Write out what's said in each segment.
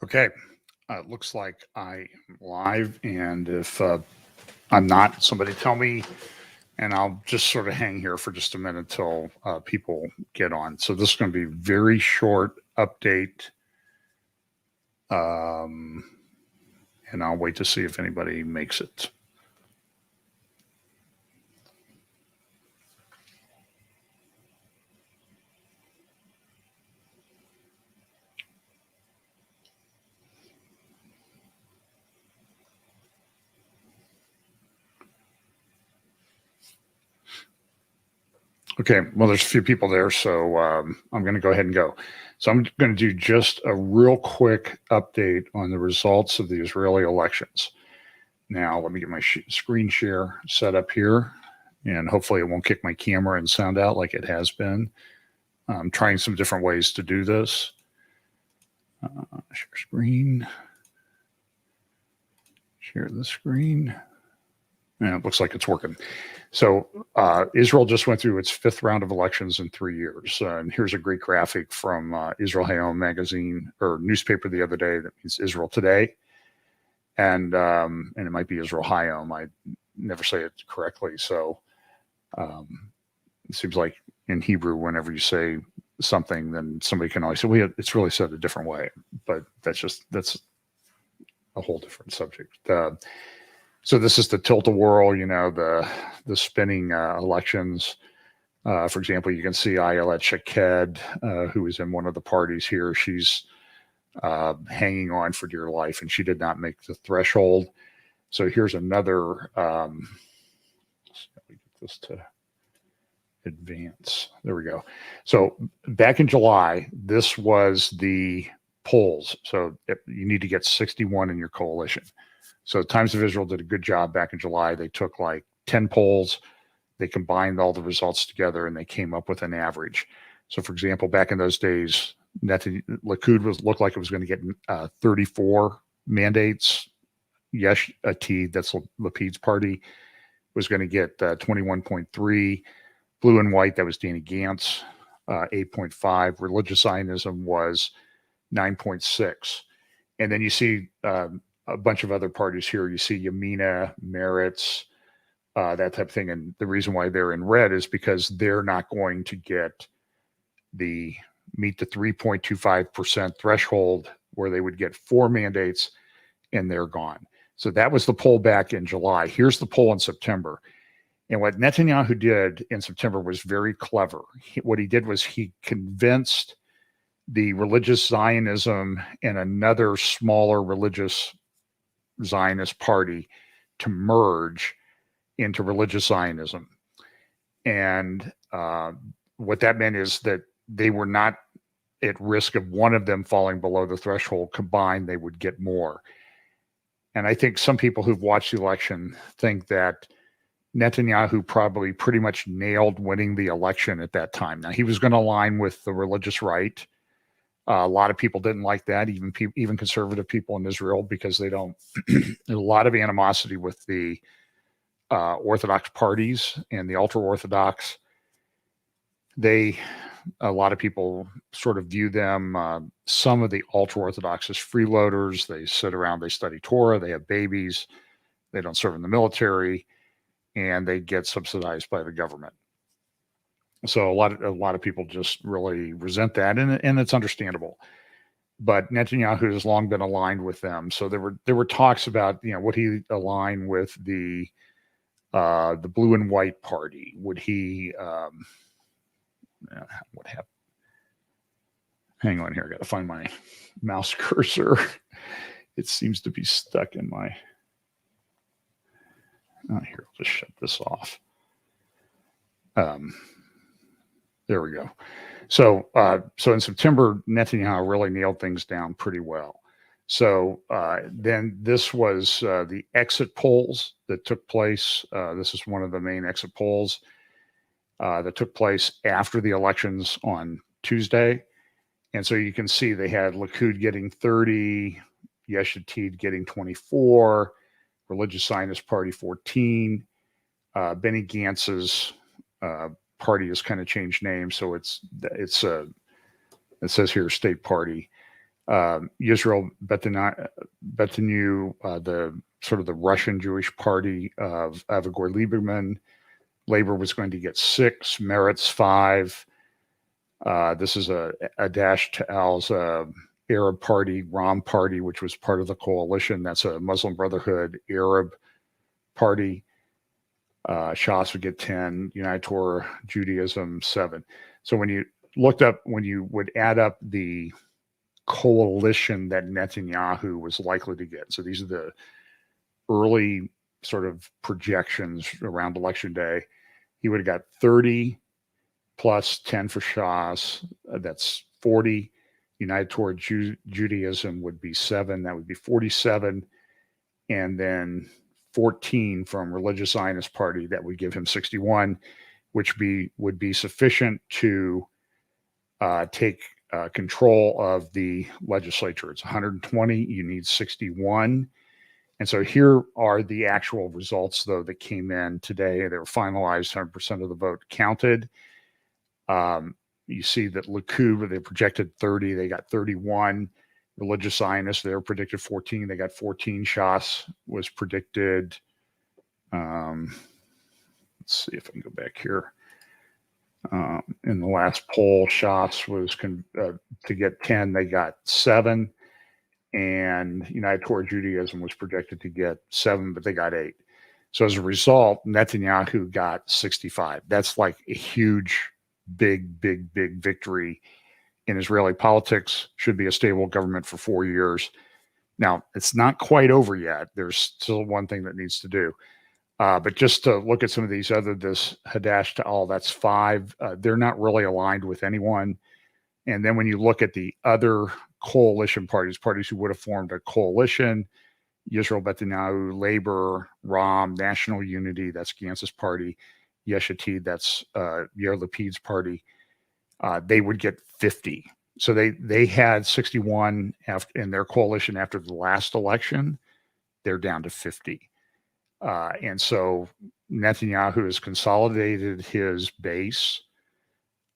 Okay, looks like I am live, and if I'm not, somebody tell me, and I'll just sort of hang here for just a minute till people get on. So this is going to be a very short update, um, and I'll wait to see if anybody makes it. Okay, well, there's a few people there, so I'm going to go ahead and go. So I'm going to do just a real quick update on the results of the Israeli elections. Now, let me get my screen share set up here, and hopefully it won't kick my camera and sound out like it has been. I'm trying some different ways to do this. Share screen. Share the screen. And it looks like it's working. So Israel just went through its fifth round of elections in 3 years. And here's a great graphic from Israel Hayom magazine or newspaper the other day that means Israel Today. And it might be Israel Hayom. I never say it correctly. So it seems like in Hebrew, whenever you say something, then somebody can always say, well, it's really said a different way. But that's a whole different subject. So this is the tilt-a-whirl, the spinning elections. For example, you can see Ayelet Shaked, who is in one of the parties here. She's hanging on for dear life, and she did not make the threshold. So here's another. Let me get this to advance. There we go. So back in July, this was the polls. So you need to get 61 in your coalition. So Times of Israel did a good job back in July. They took like 10 polls, they combined all the results together, and they came up with an average. So, for example, back in those days, Likud looked like it was going to get 34 mandates. Yesh Atid, that's Lapid's party, was going to get 21.3. Blue and White, that was Danny Gantz, 8.5. Religious Zionism was 9.6. And then you see a bunch of other parties here. You see Yamina, Meretz, that type of thing. And the reason why they're in red is because they're not going to meet the 3.25% threshold where they would get 4 mandates, and they're gone. So that was the poll back in July. Here's the poll in September. And what Netanyahu did in September was very clever. What he did was he convinced the religious Zionism and another smaller religious Zionist party to merge into religious Zionism. And what that meant is that they were not at risk of one of them falling below the threshold. Combined, they would get more. And I think some people who've watched the election think that Netanyahu probably pretty much nailed winning the election at that time. Now, he was going to align with the religious right. A lot of people didn't like that, even conservative people in Israel, because they don't. There's a lot of animosity with the Orthodox parties and the ultra-Orthodox. A lot of people sort of view them, some of the ultra-Orthodox as freeloaders. They sit around, they study Torah, they have babies, they don't serve in the military, and they get subsidized by the government. So a lot of people just really resent that, and it's understandable. But Netanyahu has long been aligned with them. So there were talks about, would he align with the Blue and White party? Would he? What happened? Hang on here. I got to find my mouse cursor. It seems to be stuck in my. Oh, here, I'll just shut this off. There we go. So in September, Netanyahu really nailed things down pretty well. So then this was the exit polls that took place. This is one of the main exit polls that took place after the elections on Tuesday. And so you can see they had Likud getting 30, Yesh Atid getting 24, Religious Zionist Party 14, Benny Gantz's party has kind of changed names, so it says here State Party. Yisrael Beteinu, the sort of the Russian Jewish party of Avigdor Lieberman. Labor was going to get 6, Meretz 5. This is a Dash Ta'al's Arab party, Ram party, which was part of the coalition. That's a Muslim Brotherhood Arab party. Shas would get 10, United Torah Judaism 7. So when you would add up the coalition that Netanyahu was likely to get, so these are the early sort of projections around election day, he would have got 30 plus 10 for Shas. That's 40. United Torah Judaism would be 7. That would be 47. And then 14 from Religious Zionist Party. That would give him 61, which would be sufficient to take control of the legislature. It's 120. You need 61. And so here are the actual results, though, that came in today. They were finalized, 100% of the vote counted. You see that Likud, they projected 30, they got 31. Religious Zionists, they were predicted 14, they got 14. Shas was predicted, let's see if I can go back here. In the last poll, Shas was to get 10, they got 7. And United Torah Judaism was projected to get 7, but they got 8. So as a result, Netanyahu got 65. That's like a huge, big victory in Israeli politics. Should be a stable government for 4 years. Now, it's not quite over yet. There's still one thing that needs to do. But just to look at some of these this Hadash Ta'al, that's 5. They're not really aligned with anyone. And then when you look at the other coalition parties who would have formed a coalition, Yisrael Beteinu, Labor, Ram, National Unity, that's Gantz's party, Yesh Atid, that's Yair Lapid's party, they would get 50. So they had 61 in their coalition after the last election. They're down to 50. And so Netanyahu has consolidated his base,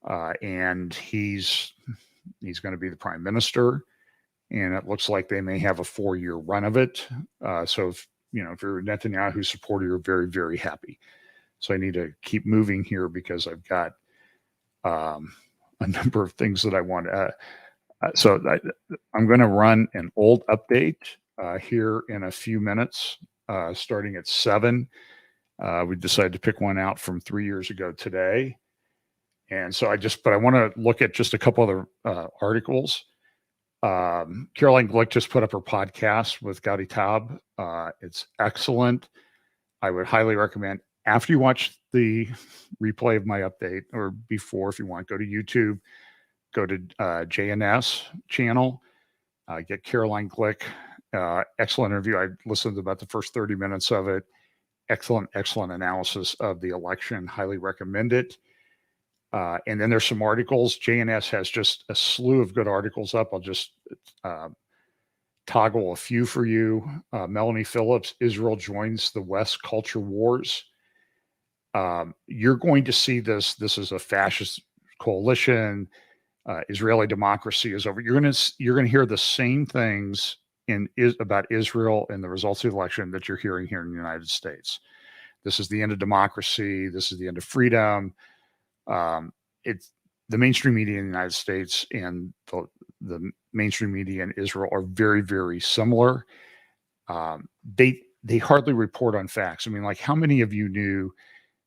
and he's going to be the prime minister. And it looks like they may have a 4-year run of it. So if you're a Netanyahu supporter, you're very, very happy. So I need to keep moving here because I've got a number of things that I want to. So I'm going to run an old update here in a few minutes, starting at 7. We decided to pick one out from 3 years ago today. And so I want to look at just a couple other articles. Caroline Glick just put up her podcast with Gadi Tab. It's excellent. I would highly recommend, after you watch the replay of my update, or before, if you want, go to YouTube, go to JNS channel, get Caroline Glick. Excellent interview. I listened to about the first 30 minutes of it. Excellent analysis of the election. Highly recommend it. And then there's some articles. JNS has just a slew of good articles up. I'll just toggle a few for you. Melanie Phillips, Israel joins the West culture wars. You're going to see this. This is a fascist coalition. Israeli democracy is over. You're going to hear the same things about Israel and the results of the election that you're hearing here in the United States. This is the end of democracy. This is the end of freedom. It's the mainstream media in the United States and the mainstream media in Israel are very, very similar. They hardly report on facts. I mean, like, how many of you knew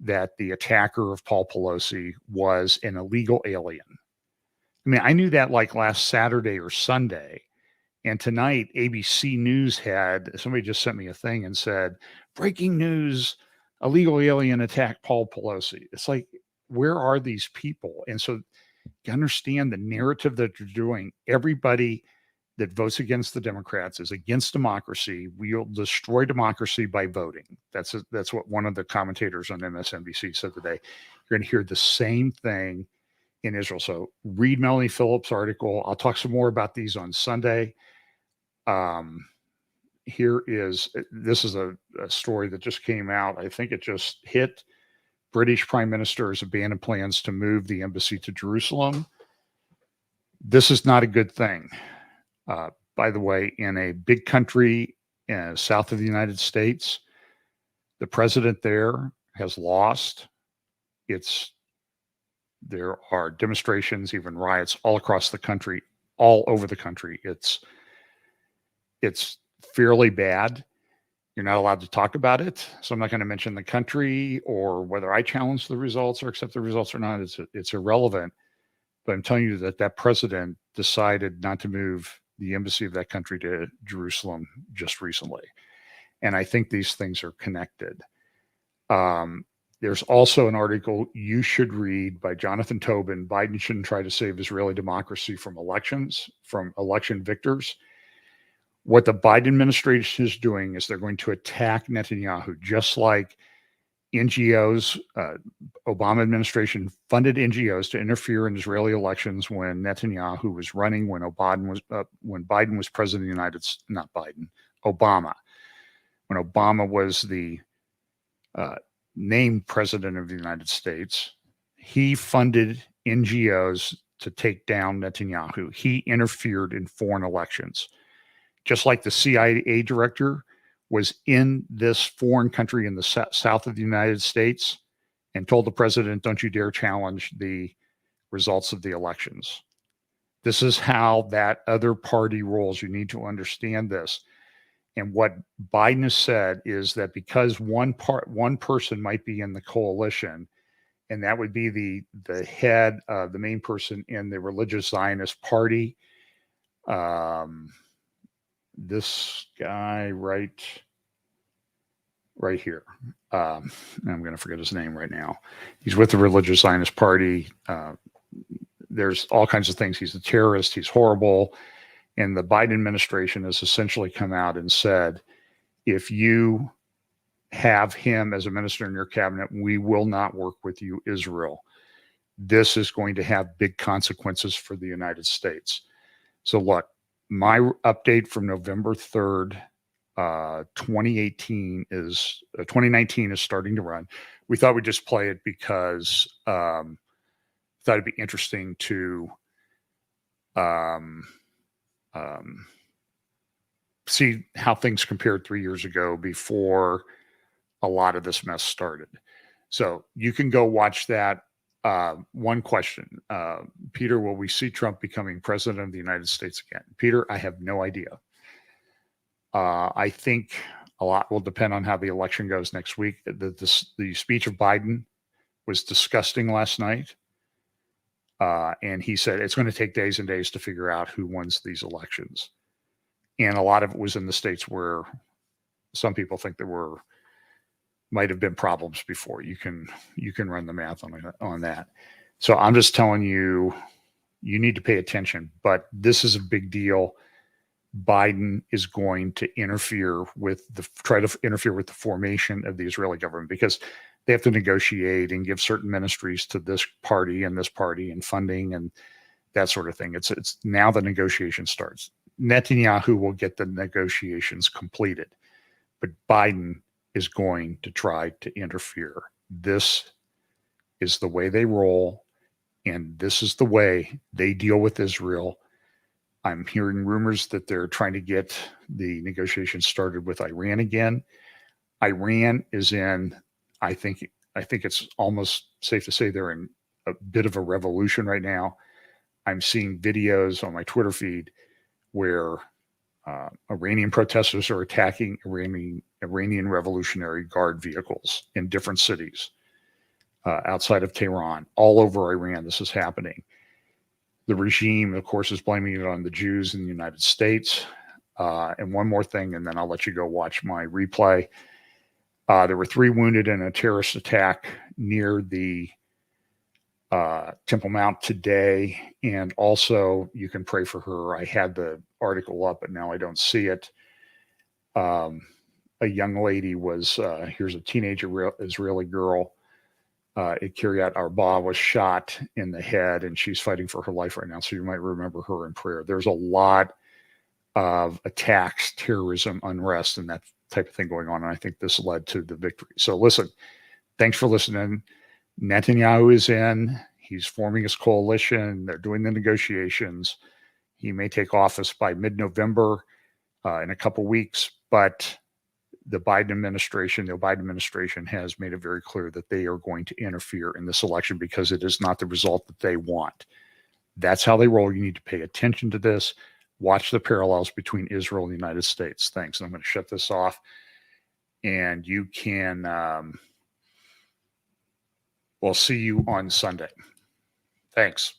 that the attacker of Paul Pelosi was an illegal alien? I mean, I knew that like last Saturday or Sunday. And tonight, ABC News somebody just sent me a thing and said, breaking news, illegal alien attacked Paul Pelosi. It's like, where are these people? And so you understand the narrative that you're doing. Everybody that votes against the Democrats is against democracy. We'll destroy democracy by voting. That's what one of the commentators on MSNBC said today. You're going to hear the same thing in Israel. So read Melanie Phillips' article. I'll talk some more about these on Sunday. This is a story that just came out. I think it just hit. British Prime Minister has abandoned plans to move the embassy to Jerusalem. This is not a good thing. By the way, in a big country south of the United States, the president there has lost. There are demonstrations, even riots all across the country, all over the country. It's fairly bad. You're not allowed to talk about it. So I'm not going to mention the country or whether I challenge the results or accept the results or not. It's irrelevant. But I'm telling you that president decided not to move the embassy of that country to Jerusalem just recently. And I think these things are connected. There's also an article you should read by Jonathan Tobin. Biden shouldn't try to save Israeli democracy from election victors. What the Biden administration is doing is they're going to attack Netanyahu, just like NGOs, Obama administration funded NGOs to interfere in Israeli elections when Netanyahu was running, when Biden was president of the United States, not Biden, Obama. When Obama was the named president of the United States, he funded NGOs to take down Netanyahu. He interfered in foreign elections. Just like the CIA director was in this foreign country in the south of the United States and told the president, don't you dare challenge the results of the elections. This is how that other party rolls. You need to understand this. And what Biden has said is that because one person might be in the coalition, and that would be the head, the main person in the religious Zionist party, this guy right here. I'm going to forget his name right now. He's with the religious Zionist party. There's all kinds of things. He's a terrorist. He's horrible. And the Biden administration has essentially come out and said, if you have him as a minister in your cabinet, we will not work with you, Israel. This is going to have big consequences for the United States. So look, my update from November 3rd, 2019 is starting to run. We thought we'd just play it because thought it'd be interesting to see how things compared 3 years ago before a lot of this mess started. So you can go watch that. One question, Peter, will we see Trump becoming president of the United States again? Peter, I have no idea. I think a lot will depend on how the election goes next week. The speech of Biden was disgusting last night. And he said it's going to take days and days to figure out who wins these elections. And a lot of it was in the states where some people think there might have been problems before. You can run the math on that. So I'm just telling you, you need to pay attention. But this is a big deal. Biden is going to try to interfere with the formation of the Israeli government, because they have to negotiate and give certain ministries to this party and funding and that sort of thing. It's now the negotiation starts. Netanyahu will get the negotiations completed, but Biden is going to try to interfere. This is the way they roll, and this is the way they deal with Israel. I'm hearing rumors that they're trying to get the negotiations started with Iran again. Iran is in, I think it's almost safe to say they're in a bit of a revolution right now. I'm seeing videos on my Twitter feed where Iranian protesters are attacking Iranian Revolutionary Guard vehicles in different cities outside of Tehran. All over Iran, this is happening. The regime, of course, is blaming it on the Jews in the United States. And one more thing, and then I'll let you go watch my replay. There were 3 wounded in a terrorist attack near the Temple Mount today. And also, you can pray for her. I had the article up, but now I don't see it. A young lady was, here's a teenage Israeli girl. At Kiryat Arba was shot in the head, and she's fighting for her life right now. So you might remember her in prayer. There's a lot of attacks, terrorism, unrest, and that type of thing going on. And I think this led to the victory. So listen, thanks for listening. Netanyahu is in. He's forming his coalition. They're doing the negotiations. He may take office by mid-November, in a couple weeks, but the Biden administration has made it very clear that they are going to interfere in this election because it is not the result that they want. That's how they roll. You need to pay attention to this. Watch the parallels between Israel and the United States. Thanks. I'm going to shut this off. And you can, we'll see you on Sunday. Thanks.